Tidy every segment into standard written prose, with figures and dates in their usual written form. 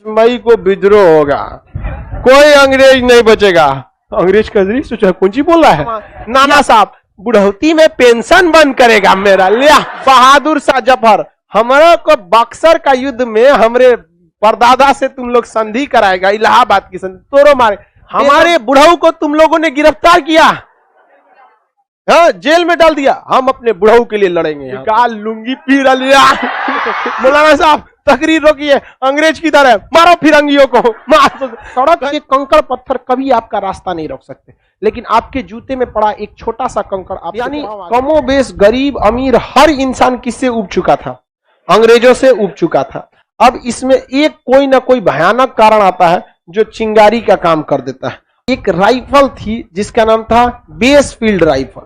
मई को विद्रोह होगा, कोई अंग्रेज नहीं बचेगा। अंग्रेज का सोचा कौन सी बोल रहा है। नाना साहब बुढ़ौती में पेंशन बंद करेगा मेरा, लिया बहादुर शाह जफर हमारा को बक्सर का युद्ध में हमरे परदादा से तुम लोग संधि कराएगा, इलाहाबाद की संधि तोड़ो मारे। हमारे बुढ़ऊ को तुम लोगों ने गिरफ्तार किया, हाँ जेल में डाल दिया, हम अपने बुढ़ऊ के लिए लड़ेंगे। काल लुंगी पीर लिया। मौलाना साहब तकरीर रोकिए, अंग्रेज की तरह मारो फिरंगियों को। सड़क के कंकड़ पत्थर कभी आपका रास्ता नहीं रोक सकते, लेकिन आपके जूते में पड़ा एक छोटा सा कंकड़ आप, यानी कमोबेश गरीब अमीर हर इंसान किससे उब चुका था, अंग्रेजों से उब चुका था। अब इसमें एक कोई ना कोई भयानक कारण आता है जो चिंगारी का काम कर देता है। एक राइफल थी जिसका नाम था बेसफील्ड राइफल।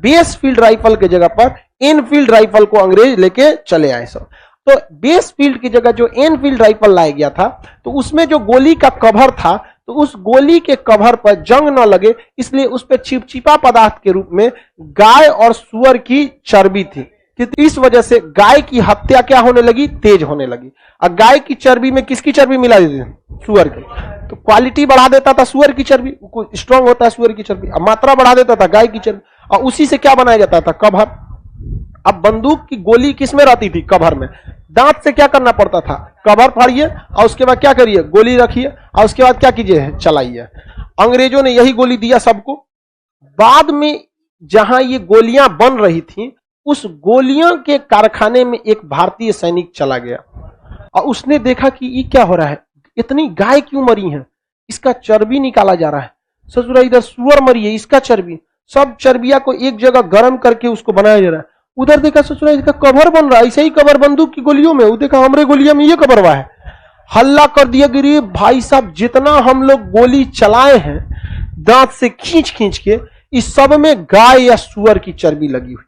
बेसफील्ड राइफल की जगह पर एनफील्ड राइफल को अंग्रेज लेके चले आए सब। तो बेसफील्ड की जगह जो एनफील्ड राइफल लाया गया था, तो उसमें जो गोली का कवर था, तो उस गोली के कवर पर जंग न लगे इसलिए उस पर चिपचिपा पदार्थ के रूप में गाय और सुअर की चर्बी थी। इस वजह से गाय की हत्या क्या होने लगी, तेज होने लगी। और गाय की चर्बी में किसकी चर्बी मिला देती थी, सुअर की, तो क्वालिटी बढ़ा देता था सुअर की चर्बी, स्ट्रांग होता है सुअर की चर्बी, और मात्रा बढ़ा देता था गाय की चर्बी, और उसी से क्या बनाया जाता था, कवर। अब बंदूक की गोली किसमें रहती थी, कवर में। दांत से क्या करना पड़ता था, कवर फाड़िए और उसके बाद क्या करिए, गोली रखिए और उसके बाद क्या कीजिए, चलाइए। अंग्रेजों ने यही गोली दिया सबको। बाद में जहां ये गोलियां बन रही थी, उस गोलियों के कारखाने में एक भारतीय सैनिक चला गया और उसने देखा कि ये क्या हो रहा है, इतनी गाय क्यों मरी है, इसका चर्बी निकाला जा रहा है। ससुरा इधर सुअर मरी है, इसका चर्बी, सब चर्बिया को एक जगह गर्म करके उसको बनाया जा रहा है। उधर देखा ससुरा इसका कवर बन रहा है, ऐसे ही कवर बंदूक की गोलियों में, वो देखा हमरे गोलियों में ये कवर हुआ है। हल्ला कर दिया गिरी भाई साहब, जितना हम लोग गोली चलाए हैं दांत से खींच खींच के, इस सब में गाय या सुअर की चर्बी लगी हुई।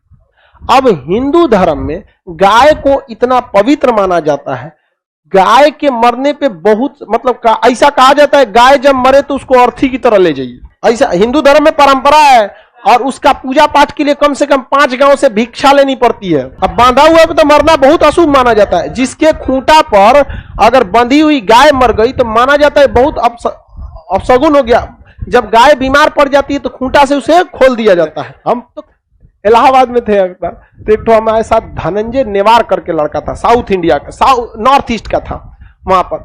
अब हिंदू धर्म में गाय को इतना पवित्र माना जाता है, गाय के मरने पे बहुत मतलब ऐसा कहा जाता है गाय जब मरे तो उसको अर्थी की तरह ले जाइए, ऐसा हिंदू धर्म में परंपरा है। और उसका पूजा पाठ के लिए कम से कम 5 गांव से भिक्षा लेनी पड़ती है। अब बांधा हुआ पे तो मरना बहुत अशुभ माना जाता है। जिसके खूंटा पर अगर बंधी हुई गाय मर गई तो माना जाता है बहुत अपशगुन हो गया। जब गाय बीमार पड़ जाती है तो खूंटा से उसे खोल दिया जाता है। हम तो इलाहाबाद में थे एक बार, तो एक तो हमारे साथ धनंजय नेवार करके लड़का था, साउथ इंडिया का, नॉर्थ ईस्ट का था वहां पर।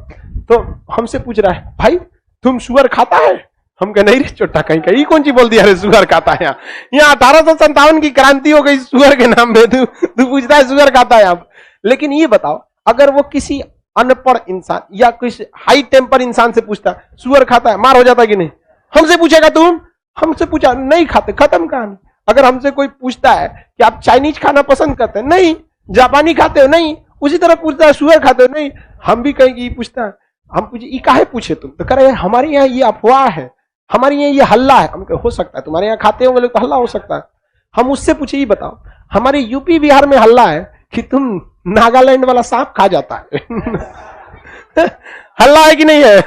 तो हमसे पूछ रहा है भाई तुम सुअर खाता है? हम कह नहीं रे चोटा कहीं कहीं कौन सी बोल दिया रे सुअर खाता है। यहाँ 1857 की क्रांति हो गई सुअर के नाम पे, तू पूछता है सुअर खाता है आप। लेकिन ये बताओ अगर वो किसी अनपढ़ इंसान या किसी हाई टेम्पर इंसान से पूछता है सुअर खाता है, मार हो जाता कि नहीं? हमसे पूछेगा तुम, हमसे पूछा नहीं खाते, खत्म कहानी। अगर हमसे कोई पूछता है कि आप चाइनीज खाना पसंद करते हैं, नहीं। जापानी खाते हो, नहीं। उसी तरह पूछता है सुअर खाते हो, नहीं। हम भी कहीं पूछता है, हम पूछे ये काहे पूछे तुम? तो कह रहे हमारे यहाँ ये अफवाह है, हमारे यहाँ ये हल्ला है। हम हो सकता है तुम्हारे यहाँ खाते हो बोले तो हल्ला हो सकता है। हम उससे पूछे ये बताओ हमारे यूपी बिहार में हल्ला है कि तुम नागालैंड वाला सांप खा जाता है। हल्ला है कि नहीं है?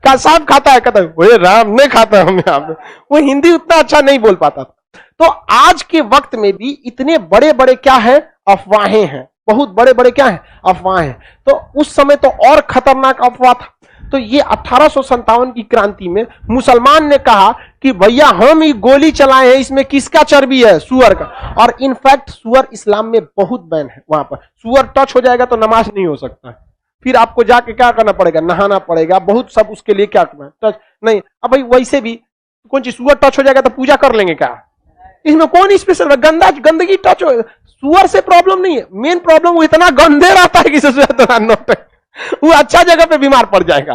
का सांप खाता है, कहता है राम नहीं खाता हम यहाँ पे। वो हिंदी उतना अच्छा नहीं बोल पाता था। तो आज के वक्त में भी इतने बड़े बड़े क्या है, अफवाहें हैं, बहुत बड़े बड़े क्या है, अफवाहें। तो उस समय तो और खतरनाक अफवाह था। तो ये 1857 की क्रांति में मुसलमान ने कहा कि भैया हम ये गोली चलाए हैं, इसमें किसका चर्बी है, सुअर का। और इनफैक्ट सुअर इस्लाम में बहुत बैन है। वहां पर सुअर टच हो जाएगा तो नमाज नहीं हो सकता है, फिर आपको जाके क्या करना पड़ेगा, नहाना पड़ेगा, बहुत सब उसके लिए क्या करना है, टच नहीं। अब भाई वैसे भी कौन चीज सुअर टच हो जाएगा तो पूजा कर लेंगे क्या? इसमें कौन स्पेशल है? गंदगी टच हो, सुअर से प्रॉब्लम नहीं है, मेन प्रॉब्लम वो इतना गंदे रहता है कि वो अच्छा जगह पे बीमार पड़ जाएगा।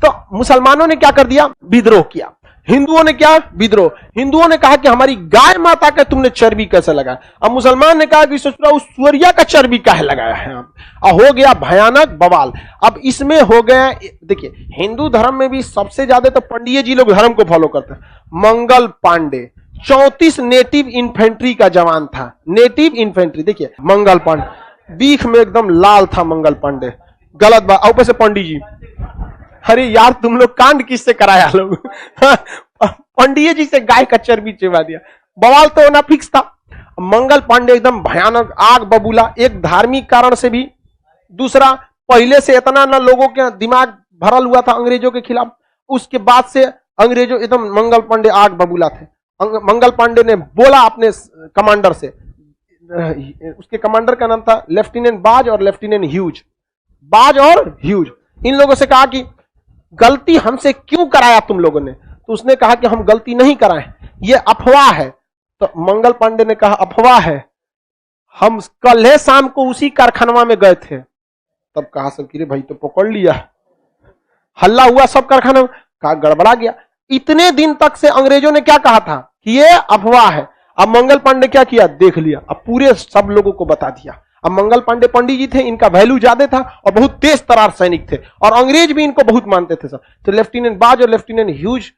तो मुसलमानों ने क्या कर दिया, विद्रोह किया। हिंदुओं ने क्या, विद्रोह। हिंदुओं ने कहा कि हमारी गाय माता का तुमने चर्बी कैसे लगाया? अब मुसलमान ने कहा कि ससुरा उस सुअरिया का चर्बी काहे लगाया है आप? हो गया भयानक बवाल। अब इसमें हो गया, देखिए हिंदू धर्म में भी सबसे ज्यादा तो पंडित जी लोग धर्म को फॉलो करते हैं। मंगल पांडे 34 नेटिव इन्फेंट्री का जवान था। नेटिव इन्फेंट्री, देखिए मंगल पांडे बीख में एकदम लाल था मंगल पांडे। गलत बात, ऊपर से पंडित जी, अरे यार तुम लोग कांड किससे कराया लोग? पंडित जी से गाय का चर्बी चिबा दिया, बवाल तो होना फिक्स था। मंगल पांडे एकदम भयानक आग बबूला, एक धार्मिक कारण से भी, दूसरा पहले से इतना ना लोगों के दिमाग भरल हुआ था अंग्रेजों के खिलाफ, उसके बाद से अंग्रेजों एकदम मंगल पांडे आग बबूला थे। मंगल पांडे ने बोला अपने कमांडर से, उसके कमांडर का नाम था लेफ्टिनेंट बाज और लेफ्टिनेंट ह्यूज, बाज और ह्यूज, इन लोगों से कहा कि गलती हमसे क्यों कराया तुम लोगों ने? तो उसने कहा कि हम गलती नहीं कराए, ये अफवाह है। तो मंगल पांडे ने कहा अफवाह है, हम कल है शाम को उसी कारखाना में गए थे। तब कहा सब कि रे भाई तो पकड़ लिया, हल्ला हुआ सब कारखाना में, कहा गड़बड़ा गया। इतने दिन तक से अंग्रेजों ने क्या कहा था कि ये अफवाह है। अब मंगल पांडे क्या किया, देख लिया, अब पूरे सब लोगों को बता दिया। अब मंगल पांडे पंडित जी थे, इनका वैल्यू ज्यादा था और बहुत तेज तरार सैनिक थे और अंग्रेज भी इनको बहुत मानते थे सब। तो लेफ्टिनेंट बाज और लेफ्टिनेंट ह्यूज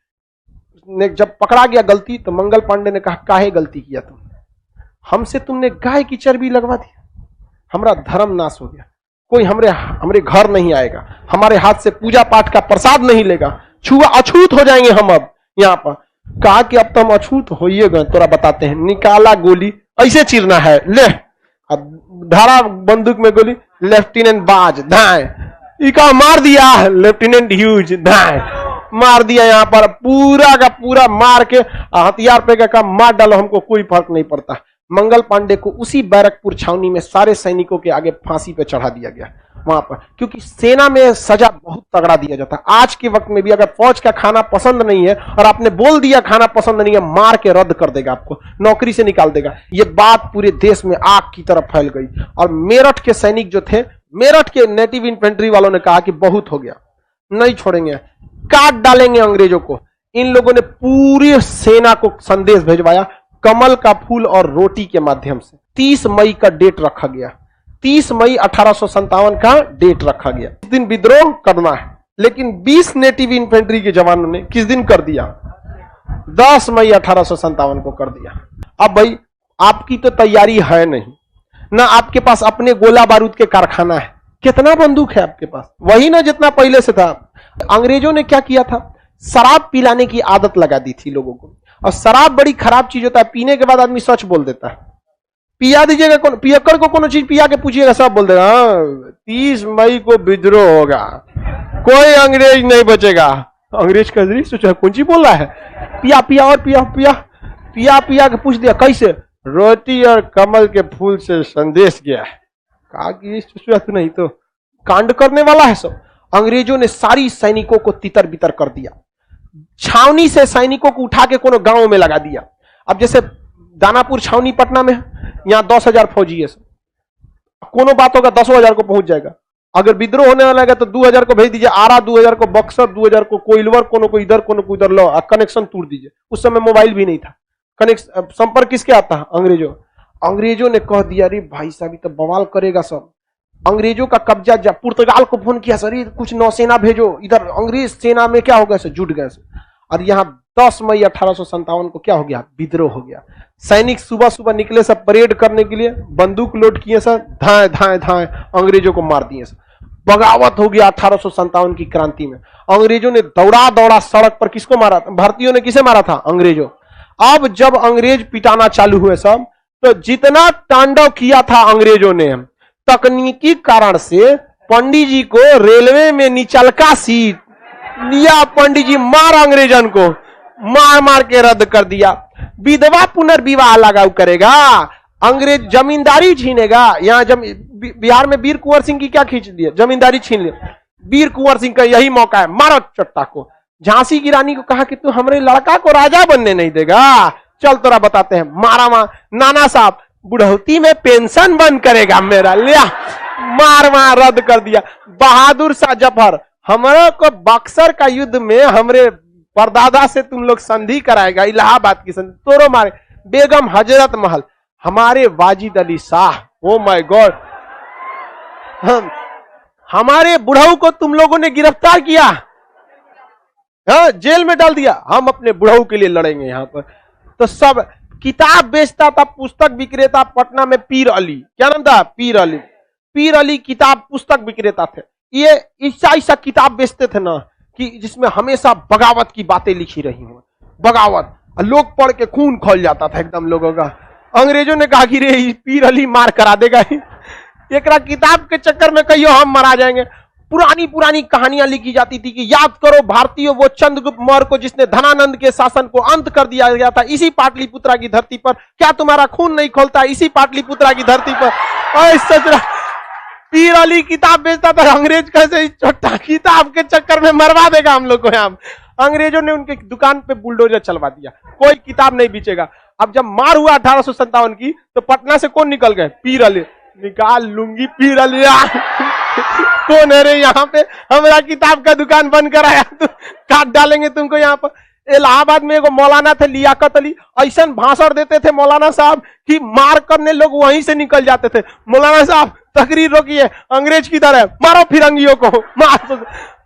ने जब पकड़ा गया गलती, तो मंगल पांडे ने कहा काहे गलती किया तुम, हमसे तुमने गाय की चर्बी लगवा दी, हमारा धर्म नाश हो गया, कोई हमरे घर नहीं आएगा, हमारे हाथ से पूजा पाठ का प्रसाद नहीं लेगा, छुआ अछूत हो जाएंगे हम। अब यहां पर कहा कि अब तो हम अछूत हो ही गए, तोरा बताते हैं। निकाला गोली, ऐसे चीरना है, ले, अब धारा बंदूक में गोली, लेफ्टिनेंट बाज धाए, इका मार दिया, लेफ्टिनेंट ह्यूज धाए, मार दिया। यहां पर पूरा का पूरा मार के हथियार पे का मार डालो, हमको कोई फर्क नहीं पड़ता। मंगल पांडे को उसी बैरकपुर छावनी में सारे सैनिकों के आगे फांसी पे चढ़ा दिया गया वहां पर, क्योंकि सेना में सजा बहुत तगड़ा दिया जाता है। आज के वक्त में भी अगर फौज का खाना पसंद नहीं है और आपने बोल दिया खाना पसंद नहीं है, मार के रद्द कर देगा, आपको नौकरी से निकाल देगा। ये बात पूरे देश में आग की तरफ फैल गई और मेरठ के सैनिक जो थे, मेरठ के नेटिव इन्फेंट्री वालों ने कहा कि बहुत हो गया, नहीं छोड़ेंगे, काट डालेंगे अंग्रेजों को। इन लोगों ने पूरी सेना को संदेश भेजवाया कमल का फूल और रोटी के माध्यम से। 30 मई का डेट रखा गया, 30 मई 1857 का डेट रखा गया। इस दिन विद्रोह करना है, लेकिन 20 नेटिव इन्फेंट्री के जवानों ने किस दिन कर दिया, 10 मई 1857 को कर दिया। अब भाई आपकी तो तैयारी है नहीं ना, आपके पास अपने गोला बारूद के कारखाना है, कितना बंदूक है आपके पास, वही ना जितना पहले से था। अंग्रेजों ने क्या किया था, शराब पिलाने की आदत लगा दी थी लोगों को, और शराब बड़ी खराब चीज होता है, पीने के बाद आदमी सच बोल देता है। पिया दीजिएगा, पियक्कड़ को कोनो चीज पिया के पूछिएगा, सब बोल देगा 30 मई को विद्रोह होगा, कोई अंग्रेज नहीं बचेगा। अंग्रेज का सोचा कौन ची बोल रहा है, पिया पिया और पिया पिया पिया पिया के पूछ दिया कैसे, रोटी और कमल के फूल से संदेश गया है। कहा कि तू नहीं तो कांड करने वाला है सब। अंग्रेजों ने सारी सैनिकों को तितर बितर कर दिया, छावनी से सैनिकों को उठा के कोनो गांव में लगा दिया। अब जैसे दानापुर छावनी पटना में, यहां 10,000 फौजी है, कोनो बात होगा 10,000 को पहुंच जाएगा। अगर विद्रोह होने वाला है तो 2,000 को भेज दीजिए आरा, 2,000 को बक्सर, 2,000 को कोइलवर, कोनो को इधर कोनो को इधर, लो कनेक्शन तोड़ दीजिए। उस समय मोबाइल भी नहीं था, कनेक्शन संपर्क किसके आता है, अंग्रेजों ने कह दिया अरे भाई साहब तो बवाल करेगा सब। अंग्रेजों का कब्जा, जब पुर्तगाल को फोन किया सर कुछ नौसेना भेजो इधर, अंग्रेज सेना में क्या हो गया सर, जुट गए। और यहाँ 10 मई 1857 को क्या हो गया, विद्रोह हो गया। सैनिक सुबह सुबह निकले सब परेड करने के लिए, बंदूक लोड किए सर, धाए धाए धाए अंग्रेजों को मार दिए सर। बगावत हो गया 1857 की क्रांति में। अंग्रेजों ने दौड़ा दौड़ा सड़क पर किसको मारा था, भारतीयों ने किसे मारा था, अंग्रेजों। अब जब अंग्रेज पिटाना चालू हुए सब, तो जितना तांडव किया था अंग्रेजों ने, तकनीकी कारण से पंडित जी को रेलवे में निचलका सीट लिया, पंडित जी मार अंग्रेजन को मार मार के रद्द कर दिया। विधवा पुनर्विवाह लागू करेगा, अंग्रेज जमींदारी छीनेगा। यहाँ बिहार में वीर कुंवर सिंह की क्या खींच दिया, जमींदारी छीन लिया। वीर कुंवर सिंह का यही मौका है, मारो चट्टा को। झांसी की रानी को कहा कि तू हमारे लड़का को राजा बनने नहीं देगा, चल तोरा बताते हैं, मारा मार। नाना साहब बुढ़ौती में पेंशन बंद करेगा मेरा, लिया मार मार रद्द कर दिया। बहादुर शाह जफर, हमारे को बक्सर का युद्ध में हमरे परदादा से तुम लोग संधि कराएगा, इलाहाबाद की संधि, तोरो मारे। बेगम हजरत महल, हमारे Wajid Ali Shah, oh my God, हमारे बुढ़ऊ को तुम लोगों ने गिरफ्तार किया, हाँ, जेल में डाल दिया। हम अपने बुढ़ऊ के लिए लड़ेंगे यहाँ पर। तो सब किताब बेचता था, पुस्तक विक्रेता पटना में, पीर अली, क्या नाम था, पीर अली। पीर अली किताब पुस्तक विक्रेता थे। ये ऐसा किताब बेचते थे ना कि जिसमें हमेशा बगावत की बातें लिखी रही हो, बगावत, लोग पढ़ के खून खौल जाता था एकदम लोगों का। अंग्रेजों ने कहा कि रे पीर अली मार करा देगा, एकरा किताब के चक्कर में कहियो हम मरा जाएंगे। पुरानी पुरानी कहानियां लिखी जाती थी कि याद करो भारतीयों वो चंद्रगुप्त मौर्य को जिसने धनानंद के शासन को अंत कर दिया गया था इसी पाटलिपुत्रा की धरती पर, क्या तुम्हारा खून नहीं खोलता इसी पाटलिपुत्रा की धरती पर। और पीर अली किताब बेचता था, अंग्रेज कैसे छोटा किताब के चक्कर में मरवा देगा हम लोग को। यहाँ अंग्रेजों ने उनके दुकान पे बुलडोजर चलवा दिया, कोई किताब नहीं बेचेगा। अब जब मार हुआ 1857 की तो पटना से कौन निकल गए? पीर अली। निकाल लूंगी पीर अली कौन है रे यहाँ पे, हमारा किताब का दुकान बंद कराया तो काट डालेंगे तुमको। यहाँ पर इलाहाबाद में एगो मौलाना थे लियाकत अली, ऐसा भाषण देते थे मौलाना साहब कि मार करने लोग वहीं से निकल जाते थे। मौलाना साहब तकरीर रोकिए, अंग्रेज की तरह मारो फिरंगियों को, मार।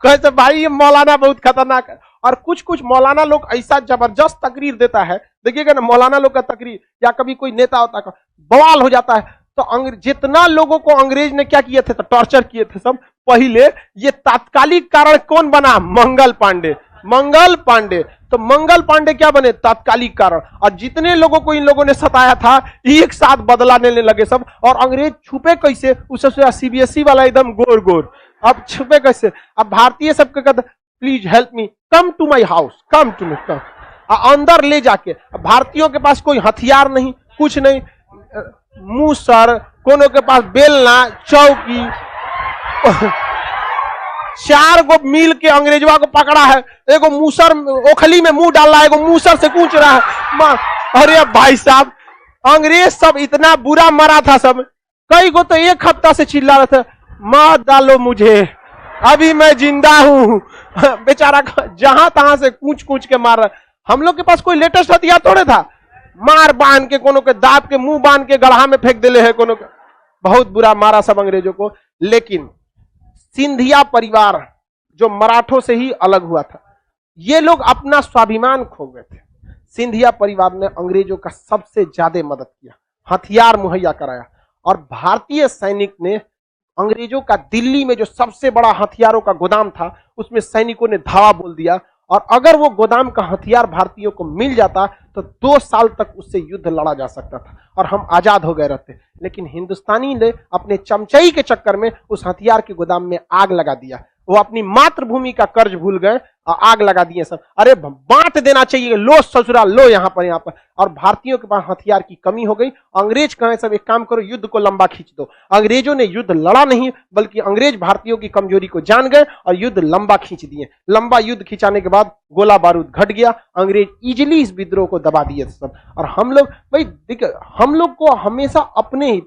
कहते भाई ये मौलाना बहुत खतरनाक है। और कुछ कुछ मौलाना लोग ऐसा जबरदस्त तकरीर देता है, देखिएगा ना मौलाना लोग का तकरीर, या कभी कोई नेता होता है बवाल हो जाता है। तो जितना लोगों को अंग्रेज ने क्या किए थे, तो टॉर्चर किए थे सब। पहले ये तात्कालिक कारण कौन बना? मंगल पांडे। मंगल पांडे, तो मंगल पांडे क्या बने? तात्कालिक कारण। और जितने लोगों को इन लोगों ने सताया था एक साथ बदला लेने लगे सब। और अंग्रेज छुपे कैसे? उससे सीबीएसई वाला एकदम गोर गोर, अब छुपे कैसे? अब भारतीय सबके कहते please help me, come to my house, come to me, come. अंदर ले जाके, भारतीयों के पास कोई हथियार नहीं, कुछ नहीं, मूसर, कोनो के पास बेलना, चौकी, 4 गो मिल के अंग्रेजवा को पकड़ा है। एगो मूसर ओखली में मुंह डाल रहा है, एगो मूसर से कूच रहा है। अरे भाई साहब, अंग्रेज सब इतना बुरा मरा था सब। कई को तो 1 हफ्ता से चिल्ला रहे थे मार डालो मुझे, अभी मैं जिंदा हूं। बेचारा जहां तहां से कूच कूच के मार रहा। हम लोग के पास कोई लेटेस्ट हथियार थोड़े था, मार बांध के, कोनो के दांत के मुंह बांध के गढ़ा में फेंक दिले है, कोनो के बहुत बुरा मारा सब अंग्रेजों को। लेकिन सिंधिया परिवार जो मराठों से ही अलग हुआ था, ये लोग अपना स्वाभिमान खो गए थे। सिंधिया परिवार ने अंग्रेजों का सबसे ज्यादा मदद किया, हथियार मुहैया कराया। और भारतीय सैनिक ने अंग्रेजों का दिल्ली में जो सबसे बड़ा हथियारों का गोदाम था, उसमें सैनिकों ने धावा बोल दिया। और अगर वो गोदाम का हथियार भारतीयों को मिल जाता तो 2 साल तक उससे युद्ध लड़ा जा सकता था और हम आजाद हो गए रहते। लेकिन हिंदुस्तानी ने अपने चमचई के चक्कर में उस हथियार के गोदाम में आग लगा दिया। वो अपनी मातृभूमि का कर्ज भूल गए और आग लगा दिए सब। अरे बांट देना चाहिए, लो ससुरा लो यहाँ पर। और भारतीयों के पास हथियार की कमी हो गई। अंग्रेज कहे सब एक काम करो, युद्ध को लंबा खींच दो। अंग्रेजों ने युद्ध लड़ा नहीं, बल्कि अंग्रेज भारतीयों की कमजोरी को जान गए और युद्ध लंबा खींच दिए। लंबा युद्ध खिंचाने के बाद गोला बारूद घट गया, अंग्रेज इजिली इस विद्रोह को दबा दिए सब। और हम लोग भाई देखिए, हम लोग को हमेशा अपने ही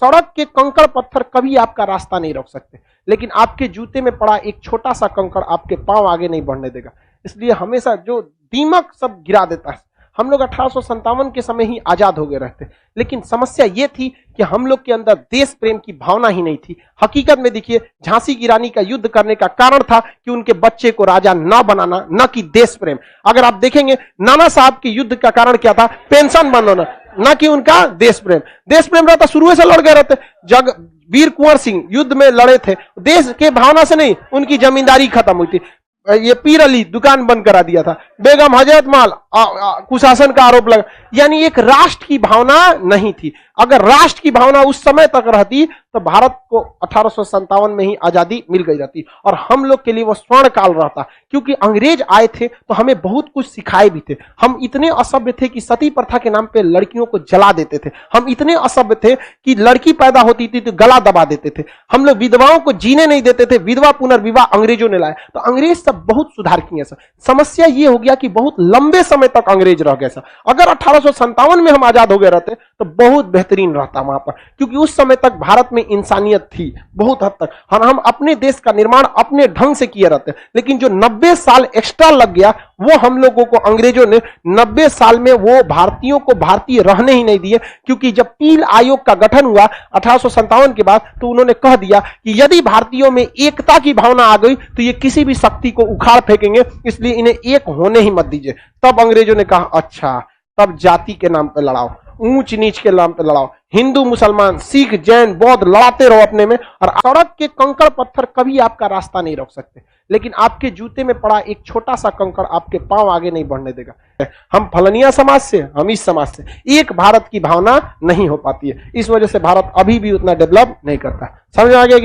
सड़क के कंकड़ पत्थर कभी आपका रास्ता नहीं रोक सकते, लेकिन आपके जूते में पड़ा एक छोटा सा कंकड़ आपके पांव आगे नहीं बढ़ने देगा। इसलिए हमेशा जो दीमक सब गिरा देता है। हम लोग 1857 के समय ही आजाद हो गए रहते, लेकिन समस्या यह थी कि हम लोग के अंदर देश प्रेम की भावना ही नहीं थी। हकीकत में देखिए, झांसी की रानी का युद्ध करने का कारण था कि उनके बच्चे को राजा न बनाना, न कि देश प्रेम। अगर आप देखेंगे नाना साहब के युद्ध का कारण क्या था? पेंशन बंद होना, न कि उनका देश प्रेम। देश प्रेम रहता शुरू से लड़ गए रहते। जग वीर कुंवर सिंह युद्ध में लड़े थे, देश के भावना से नहीं, उनकी जमींदारी खत्म हुई थी। ये पीर अली दुकान बंद करा दिया था, बेगम हजरत माल कुशासन का आरोप लगा। यानी एक राष्ट्र की भावना नहीं थी। अगर राष्ट्र की भावना उस समय तक रहती तो भारत को 1857 में ही आजादी मिल गई रहती और हम लोग के लिए वो स्वर्ण काल रहता। क्योंकि अंग्रेज आए थे तो हमें बहुत कुछ सिखाए भी थे। हम इतने असभ्य थे कि सती प्रथा के नाम पे लड़कियों को जला देते थे। हम इतने असभ्य थे कि लड़की पैदा होती थी तो गला दबा देते थे। हम लोग विधवाओं को जीने नहीं देते थे। विधवा पुनर्विवाह अंग्रेजों ने लाया। तो अंग्रेज सब बहुत सुधार किए सर। समस्या ये हो गया कि बहुत लंबे समय तक अंग्रेज रह गए सर। अगर 1857 में हम आजाद हो गए रहते तो बहुत बेहतरीन रहता वहां पर, क्योंकि उस समय तक भारत में इंसानियत थी बहुत हद तक। हम अपने देश का निर्माण अपने ढंग से किए रहते। लेकिन जो 90 साल एक्स्ट्रा लग गया, वो हम लोगों को अंग्रेजों ने 90 साल में वो भारतीयों को भारतीय रहने ही नहीं दिए। क्योंकि जब पील आयोग का गठन हुआ 1857 के बाद, तो उन्होंने कह दिया कि यदि भारतीयों में एकता की भावना आ गई तो ये किसी भी शक्ति को उखाड़ फेंकेंगे, इसलिए इन्हें एक होने ही मत दीजिए। तब अंग्रेजों ने कहा अच्छा, तब जाति के नाम पर लड़ाओ। ऊंच नीच के नाम पे लड़ाओ। हिंदू मुसलमान सिख जैन बौद्ध लड़ाते रहो अपने में, और सड़क के कंकड़ पत्थर कभी आपका रास्ता नहीं रोक सकते, लेकिन आपके जूते में पड़ा एक छोटा सा कंकड़ आपके पांव आगे नहीं बढ़ने देगा। हम फलनिया समाज से, हम इस समाज से, एक भारत की भावना नहीं हो पाती है। इस वजह से भारत अभी भी उतना डेवलप नहीं करता। समझ में आ गया कि